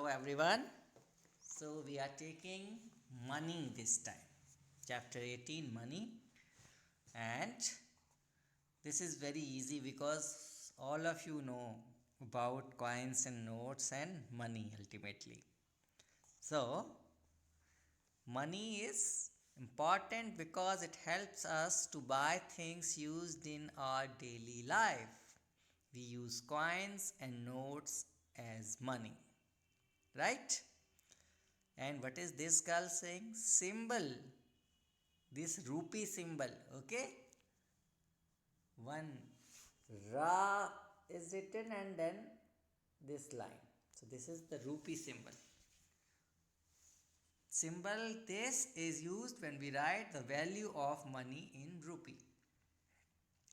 everyone. So we are taking money this time. Chapter 18 money, and this is very easy because all of you know about coins and notes and money ultimately. So money is important because it helps us to buy things used in our daily life. We use coins and notes as money, right? And what is this girl saying? Symbol. This rupee symbol. Okay. One Ra is written and then this line. So this is the rupee symbol. Symbol this is used when we write the value of money in rupee.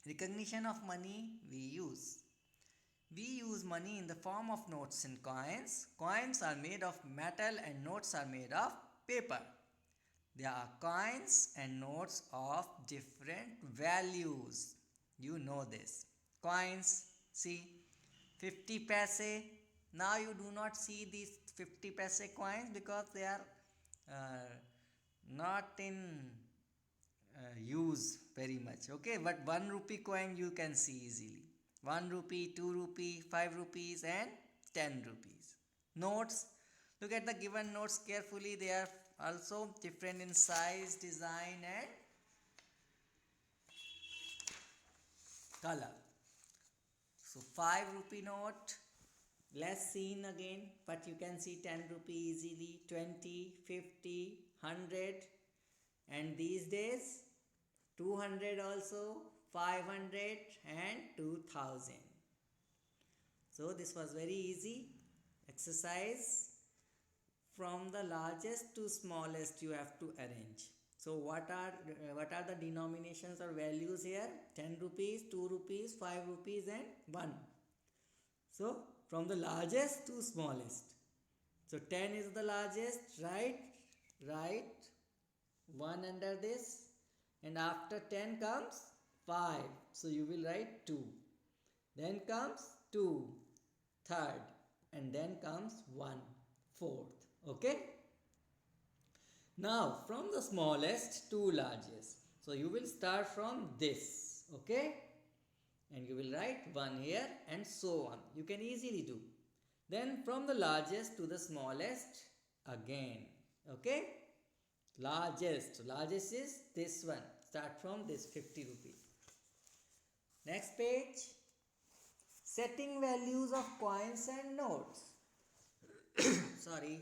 Recognition of money we use. We use money in the form of notes and coins. Coins are made of metal and notes are made of paper. There are coins and notes of different values. You know this. Coins, see, 50 paise. Now you do not see these 50 paise coins because they are not in use very much. Okay, but 1 rupee coin you can see easily. 1 rupee, 2 rupee, 5 rupees, and 10 rupees. Notes. Look at the given notes carefully. They are also different in size, design, and color. So 5 rupee note, less seen again, but you can see 10 rupee easily, 20, 50, 100, and these days 200 also, 500 and 2000. So this was very easy exercise. From the largest to smallest you have to arrange. So what are the denominations or values here? 10 rupees, 2 rupees, 5 rupees and 1. So from the largest to smallest. So 10 is the largest, right? Right. 1 under this, and after 10 comes 5. So you will write 2. Then comes 2, third, and then comes 1, fourth. Okay. Now from the smallest to largest. So you will start from this. Okay. And you will write 1 here and so on. You can easily do. Then from the largest to the smallest again. Okay. Largest is this one. Start from this 50 rupees. Next page. Setting values of coins and notes. Sorry.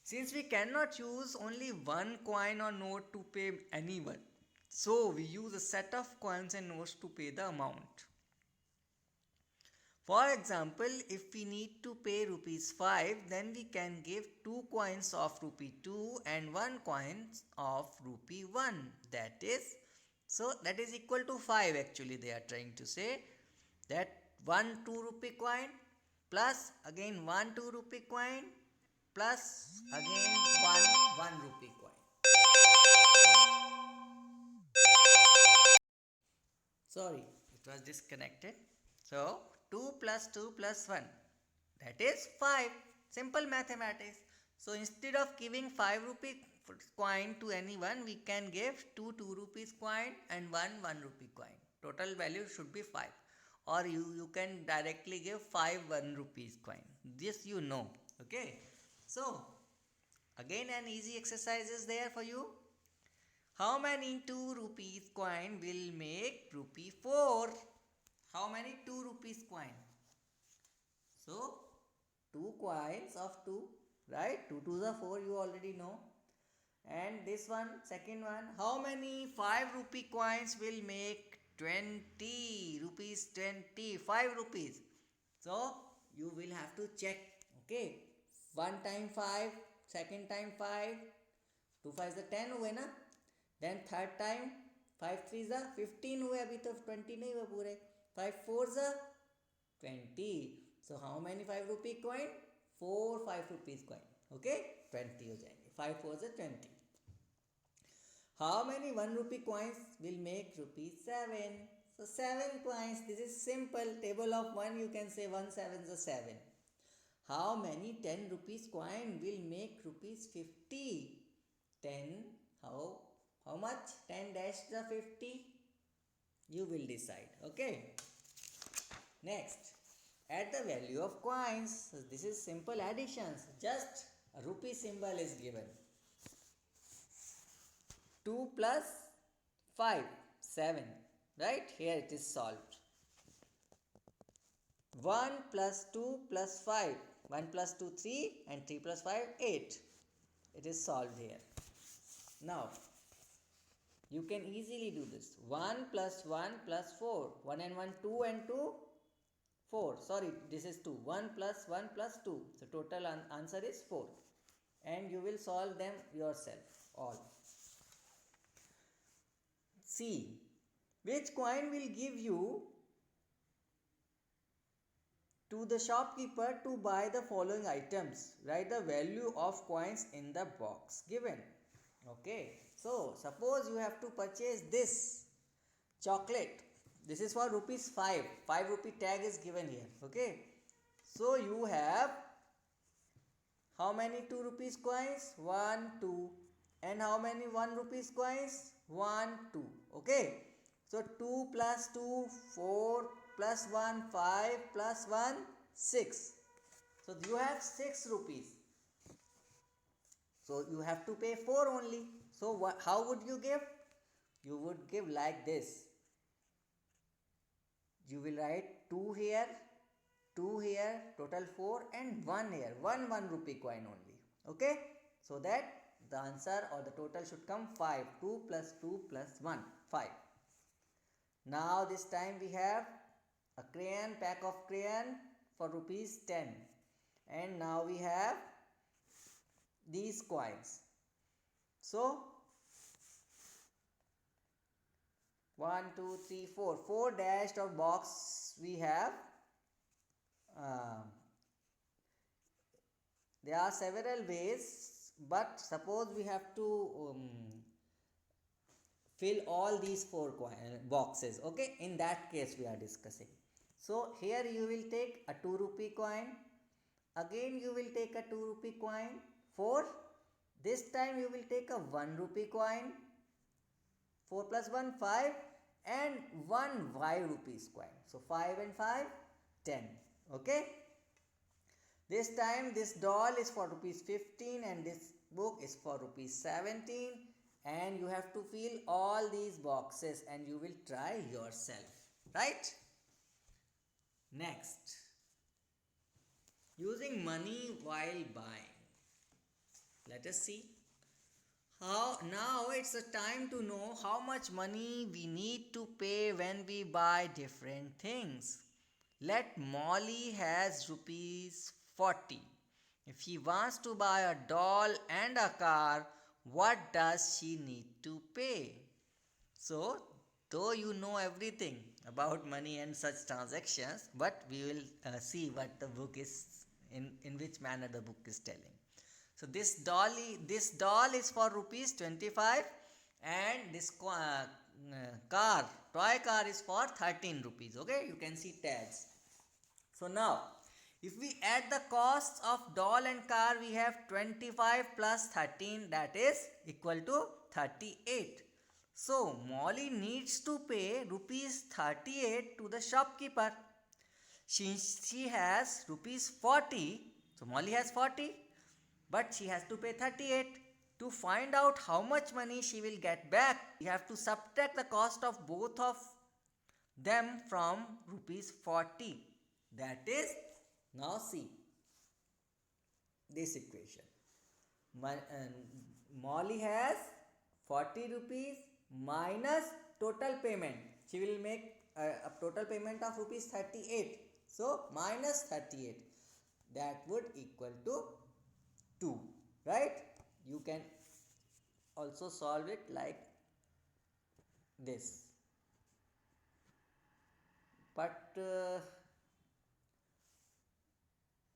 Since we cannot use only one coin or note to pay anyone, so we use a set of coins and notes to pay the amount. For example, if we need to pay rupees 5, then we can give 2 coins of rupee 2 and 1 coin of rupee 1. That is equal to 5 actually they are trying to say. That 1 2 rupee coin plus again 1 2 rupee coin plus again 1 rupee coin. Sorry, it was disconnected. So 2 plus 2 plus 1, that is 5. Simple mathematics. So instead of giving 5 rupee coin to anyone, we can give 2 2 rupees coin and 1 rupee coin. Total value should be 5. Or you can directly give 5 1 rupees coin. This you know. Okay. So again an easy exercise is there for you. How many 2 rupees coin will make rupee 4? How many 2 rupees coin? So 2 coins of 2, right? 2 2s are 4, you already know. And this one, second one, how many 5 rupee coins will make 20 rupees? 20, 5 rupees. So you will have to check. Okay. 1 time 5, second time 5, 2 5 is 10 हुए ना. Then third time 5 3 is 15 हुए. अभी तो 20 नहीं हुए पूरे. 5 4 is 20. So how many 5 rupee coin? 4 5 rupees coin. Okay. 20 हो जाएंगे. 5 4 is 20. How many 1 rupee coins will make rupees 7? So 7 coins. This is simple. Table of 1 you can say 1 7 is 7. how many 10 rupees coin will make rupees 50? 10, how much? 10 dash the 50? You will decide. Okay. Next, add the value of coins. This is simple additions. Just a rupee symbol is given. 2 plus 5, 7. Right? Here it is solved. 1 plus 2 plus 5. 1 plus 2, 3 and 3 plus 5, 8. It is solved here. Now, you can easily do this. 1 plus 1 plus 4. 1 and 1, 2 and 2, 4. Sorry, this is 2. 1 plus 1 plus 2. So, total answer is 4. And you will solve them yourself all. C. Which coin will give you to the shopkeeper to buy the following items? Write the value of coins in the box given. Okay. So, suppose you have to purchase this chocolate. This is for rupees 5. 5 rupee tag is given here. Okay. So, you have how many 2 rupees coins? 1, 2. And how many 1 rupees coins? 1, 2. Okay. So 2 plus 2, 4 plus 1, 5 plus 1, 6. So you have 6 rupees. So you have to pay 4 only. So how would you give? You would give like this. You will write 2 here, 2 here, total 4 and 1 here. 1 rupee coin only. Okay. So that the answer or the total should come 5. 2 plus 2 plus 1, 5. Now this time we have a crayon, pack of crayon for rupees 10. And now we have these coins. So 1, 2, 3, 4. 4 dashed of box we have. There are several ways, but suppose we have to fill all these 4 boxes. Okay, in that case we are discussing. So here you will take a 2 rupee coin. Again you will take a 2 rupee coin. 4. This time you will take a 1 rupee coin. 4 plus 1, 5. And 1 5 rupees coin. So 5 and 5, 10. Okay. This time this doll is for rupees 15 and this book is for rupees 17. And you have to fill all these boxes and you will try yourself. Right? Next. Using money while buying. Let us see. Now it's a time to know how much money we need to pay when we buy different things. Let Molly has rupees 40. If she wants to buy a doll and a car, what does she need to pay? So, though you know everything about money and such transactions, but we will see what the book is, in which manner the book is telling. So this doll is for rupees 25 and this toy car is for 13 rupees. Okay, you can see tags. So now, if we add the costs of doll and car, we have 25 plus 13, that is equal to 38. So Molly needs to pay rupees 38 to the shopkeeper. She has rupees 40, so Molly has 40. But she has to pay 38. To find out how much money she will get back, we have to subtract the cost of both of them from rupees 40. That is, now see this equation. Molly has 40 rupees minus total payment. She will make a total payment of rupees 38. So minus 38. That would equal to 2, right? You can also solve it like this. But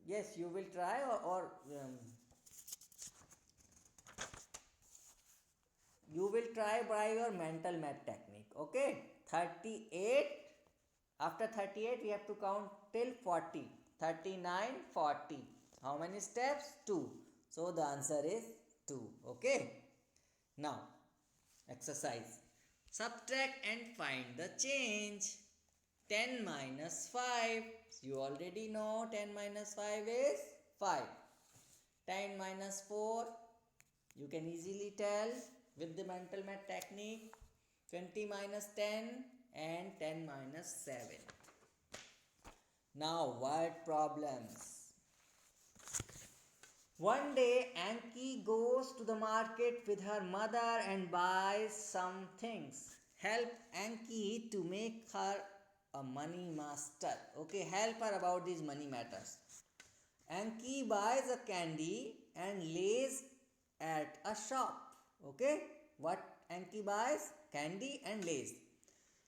yes, you will try or you will try by your mental math technique. Okay, 38. After 38 we have to count till 40. 39, 40. How many steps? 2. So the answer is 2. Okay. Now, exercise. Subtract and find the change. 10 minus 5. You already know 10 minus 5 is 5. 10 minus 4. You can easily tell with the mental math technique. 20 minus 10 and 10 minus 7. Now, word problems. One day, Anki goes to the market with her mother and buys some things. Help Anki to make her a money master. Okay, help her about these money matters. Anki buys a candy and lays at a shop. Okay, what Anki buys? Candy and lays.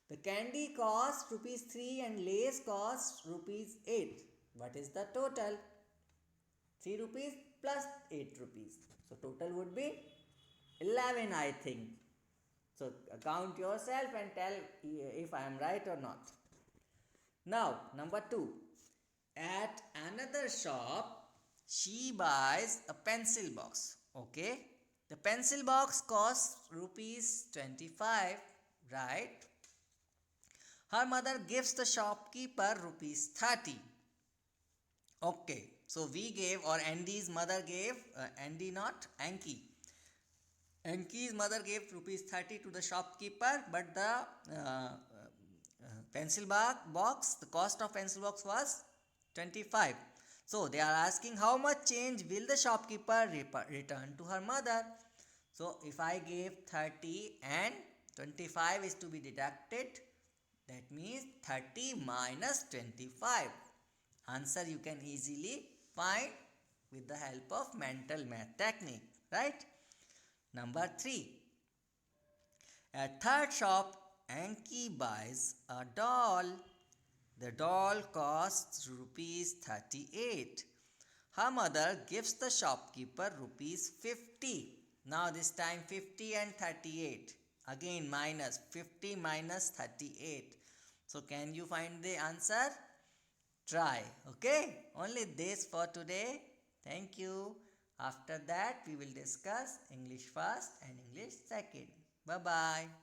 The candy costs rupees 3 and lays costs rupees 8. What is the total? 3 rupees plus 8 rupees. So total would be 11, I think. So count yourself and tell if I am right or not. Now, number 2. At another shop, she buys a pencil box. Okay. The pencil box costs rupees 25, right? Her mother gives the shopkeeper rupees 30. Okay, so we gave, or Andy's mother gave, Andy not, Anki. Anki's mother gave rupees 30 to the shopkeeper, but the pencil box, the cost of pencil box was 25. So they are asking how much change will the shopkeeper return to her mother. So if I gave 30 and 25 is to be deducted, that means 30 minus 25. Answer you can easily find with the help of mental math technique, right? Number 3. At third shop, Anki buys a doll. The doll costs rupees 38. Her mother gives the shopkeeper rupees 50. Now this time 50 and 38. Again minus 50 minus 38. So can you find the answer? Try. Okay. Only this for today. Thank you. After that we will discuss English first and English second. Bye bye.